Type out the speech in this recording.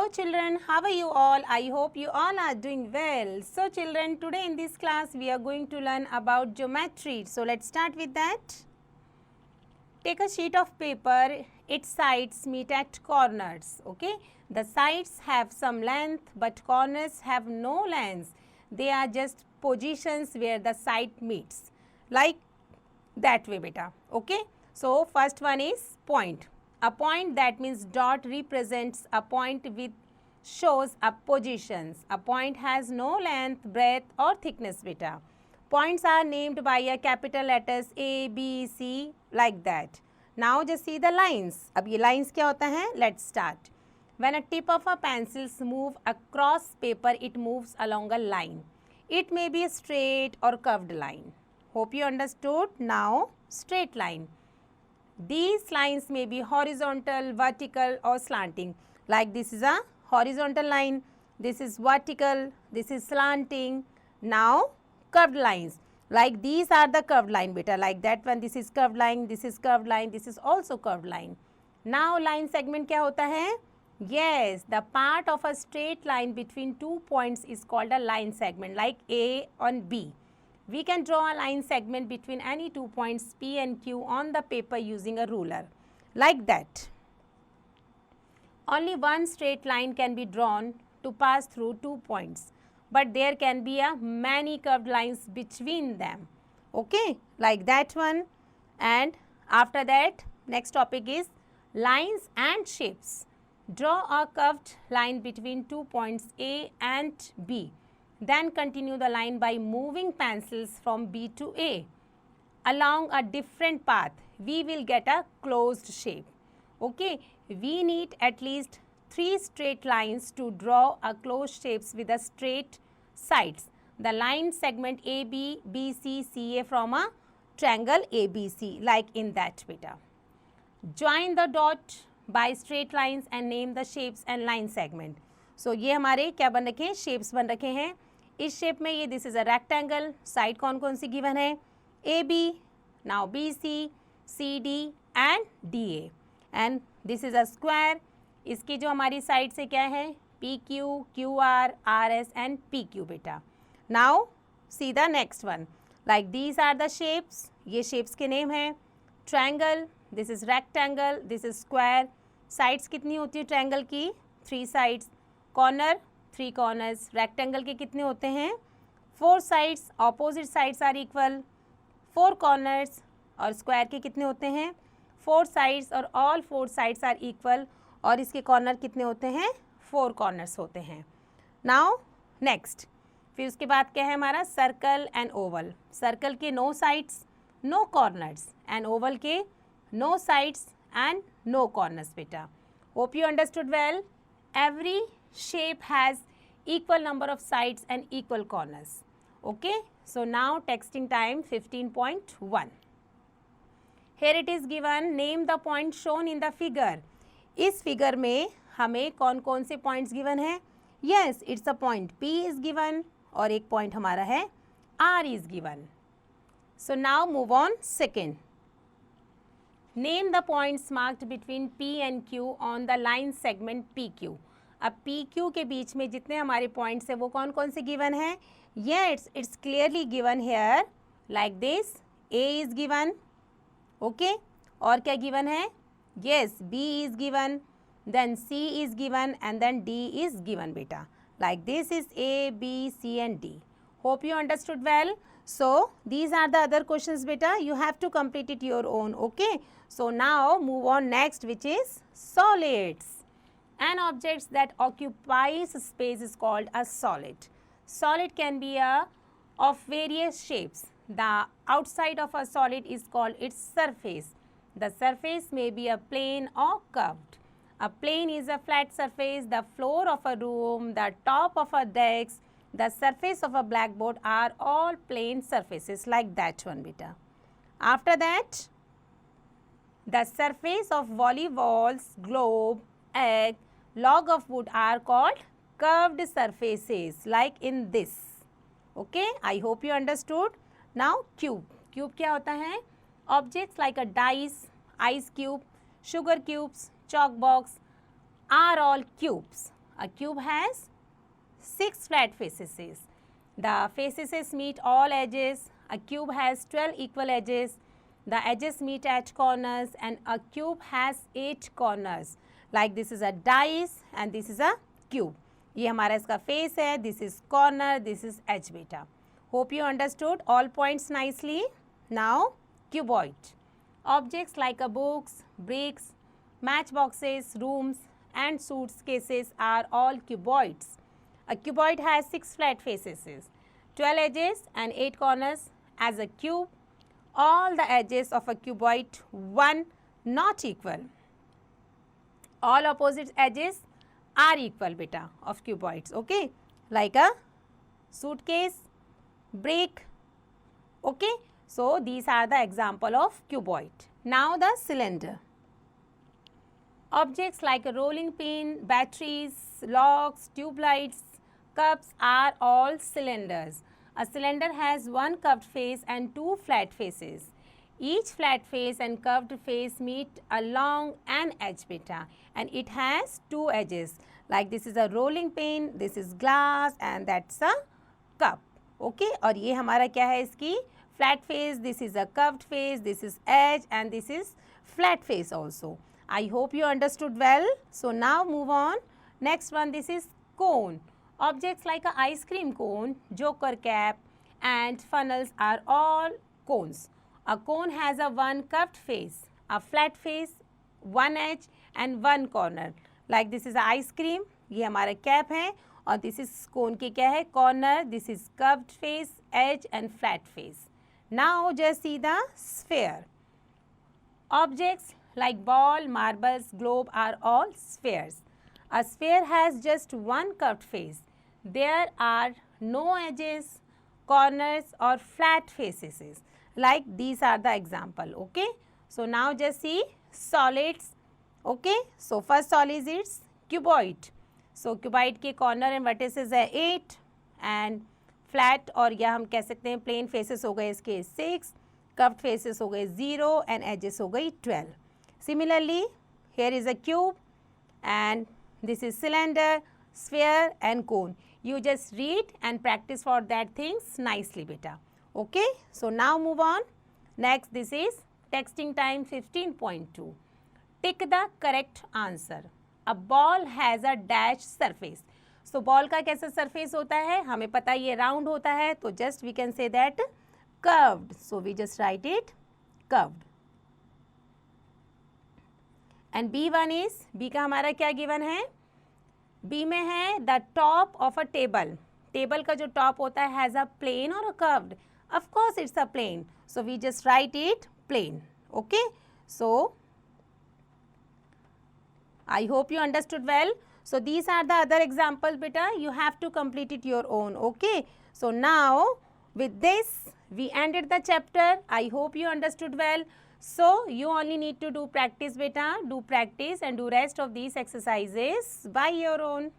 Hello children, how are you all? I hope you all are doing well. So children, today in this class we are going to learn about geometry. So let's start with that. Take a sheet of paper, its sides meet at corners, okay? The sides have some length but corners have no length. They are just positions where the side meets, like that way beta, okay? So first one is point. A point, that means dot, represents a point with shows up positions. A point has no length, breadth or thickness beta. Points are named by a capital letters A, B, C like that. Now just see the lines. अब ये lines क्या होता है? Let's start. When a tip of a pencil move across paper, it moves along a line. It may be a straight or curved line. Hope you understood. Now straight line. These lines may be horizontal, vertical or slanting. Like this is a horizontal line, this is vertical, this is slanting. Now curved lines, like these are the curved line beta, like that one, this is curved line, this is curved line, this is also curved line. Now line segment क्या होता है? Yes, the part of a straight line between two points is called a line segment, like A and B. We can draw a line segment between any 2 points P and Q on the paper using a ruler, like that. Only one straight line can be drawn to pass through 2 points, but there can be many curved lines between them, okay, like that one. And after that, next topic is lines and shapes. Draw a curved line between 2 points A and B. Then continue the line by moving pencils from B to A. Along a different path, we will get a closed shape. Okay, we need at least 3 straight lines to draw a closed shapes with a straight sides. The line segment AB, BC, CA from a triangle ABC, like in that beta. Join the dot by straight lines and name the shapes and line segment. So ये हमारे क्या बन रखे हैं? Shapes बन रखे हैं. इस शेप में ये this is a rectangle. Side कौन कौन सी गिवन है? A B, now B C, C D and D A. And this is a square. इसकी जो हमारी साइड से क्या है? P Q, Q R, R S and P Q बेटा. Now see the next one. Like these are the shapes. ये shapes के name हैं. Triangle, this is rectangle, this is square. Sides कितनी होती है ट्रायंगल की? 3 साइड्स. Corner 3 corners. रेक्टेंगल के कितने होते हैं? 4 sides. Opposite sides are equal. 4 corners. और स्क्वायर के कितने होते हैं? 4 साइड्स और ऑल 4 साइड्स आर इक्वल. और इसके कॉर्नर कितने होते हैं? 4 कॉर्नर्स होते हैं. नाउ नेक्स्ट, फिर उसके बाद क्या है हमारा? Circle and oval. सर्कल के no sides, no corners, and oval के no sides and no corners बेटा. Hope you understood well. Every shape has equal number of sides and equal corners. Okay, so now texting time 15.1. Here it is given, name the point shown in the figure. इस figure में हमें कौन कौन से points given है? Yes, it's a point P is given और एक point हमारा है R is given. So now move on second. Name the points marked between P and Q on the line segment PQ. अब P Q के बीच में जितने हमारे points हैं वो कौन कौन से गिवन है? Yes, it's clearly given here like this. A is given, okay. और क्या गिवन है? Yes, B is given, then C is given and then D is given बेटा. Like this is A, B, C and D. Hope you understood well. So these are the other questions बेटा. You have to complete it your own. Okay, so now move on next, which is solids. An object that occupies space is called a solid. Solid can be of various shapes. The outside of a solid is called its surface. The surface may be a plane or curved. A plane is a flat surface. The floor of a room, the top of a desk, the surface of a blackboard are all plane surfaces, like that one beta. After that, the surface of volleyballs, globe, egg, log of wood are called curved surfaces, like in this. Okay, I hope you understood. Now cube. Cube क्या होता है? Objects like a dice, ice cube, sugar cubes, chalk box are all cubes. A cube has 6 flat faces. The faces meet all edges. A cube has 12 equal edges. The edges meet at corners, and a cube has 8 corners. Like this is a dice and this is a cube. ये हमारा इसका face है. This is corner. This is edge beta. Hope you understood all points nicely. Now cuboid. Objects like a books, bricks, matchboxes, rooms and suitcases are all cuboids. A cuboid has 6 flat faces, 12 edges and 8 corners. As a cube, all the edges of a cuboid one not equal. All opposite edges are equal beta of cuboids. Okay, like a suitcase, brick. Okay, so these are the example of cuboid. Now the cylinder. Objects like a rolling pin, batteries, locks, tube lights, cups are all cylinders. A cylinder has one curved face and 2 flat faces. Each flat face and curved face meet along an edge beta, and it has 2 edges. Like this is a rolling pin, this is glass and that's a cup. Okay, और ये हमारा क्या है इसकी flat face, this is a curved face, this is edge and this is flat face also. I hope you understood well. So now move on. Next one, this is cone. Objects like a ice cream cone, joker cap and funnels are all cones. A cone has a one curved face, a flat face, one edge and one corner. Like this is a ice cream, ये हमारा cap है और this is cone के क्या है corner, this is curved face, edge and flat face. Now just see the sphere. Objects like ball, marbles, globe are all spheres. A sphere has just one curved face. There are no edges, corners or flat faces. Like these are the example. Okay. So now just see solids. Okay. So first solid is its cuboid. So cuboid के corner and vertices है 8 and flat और या हम कह सकते हैं plain faces हो गए इसके 6, curved faces हो गए 0 and edges हो गई 12. Similarly, here is a cube and this is cylinder, sphere and cone. You just read and practice for that things nicely beta. Okay. So now move on. Next this is texting time 15.2. Tick the correct answer. A ball has a dash surface. So ball का कैसा surface होता है हमें पता ये round होता है तो just we can say that curved. So we just write it curved. And B1 is B का हमारा क्या given है B में है the top of a table. Table का जो top होता है has a plane or a curved. Of course it's a plane. So we just write it plane. Okay. So I hope you understood well. So these are the other examples beta. You have to complete it your own. Okay. So now with this we ended the chapter. I hope you understood well. So you only need to do practice beta. Do practice and do rest of these exercises by your own.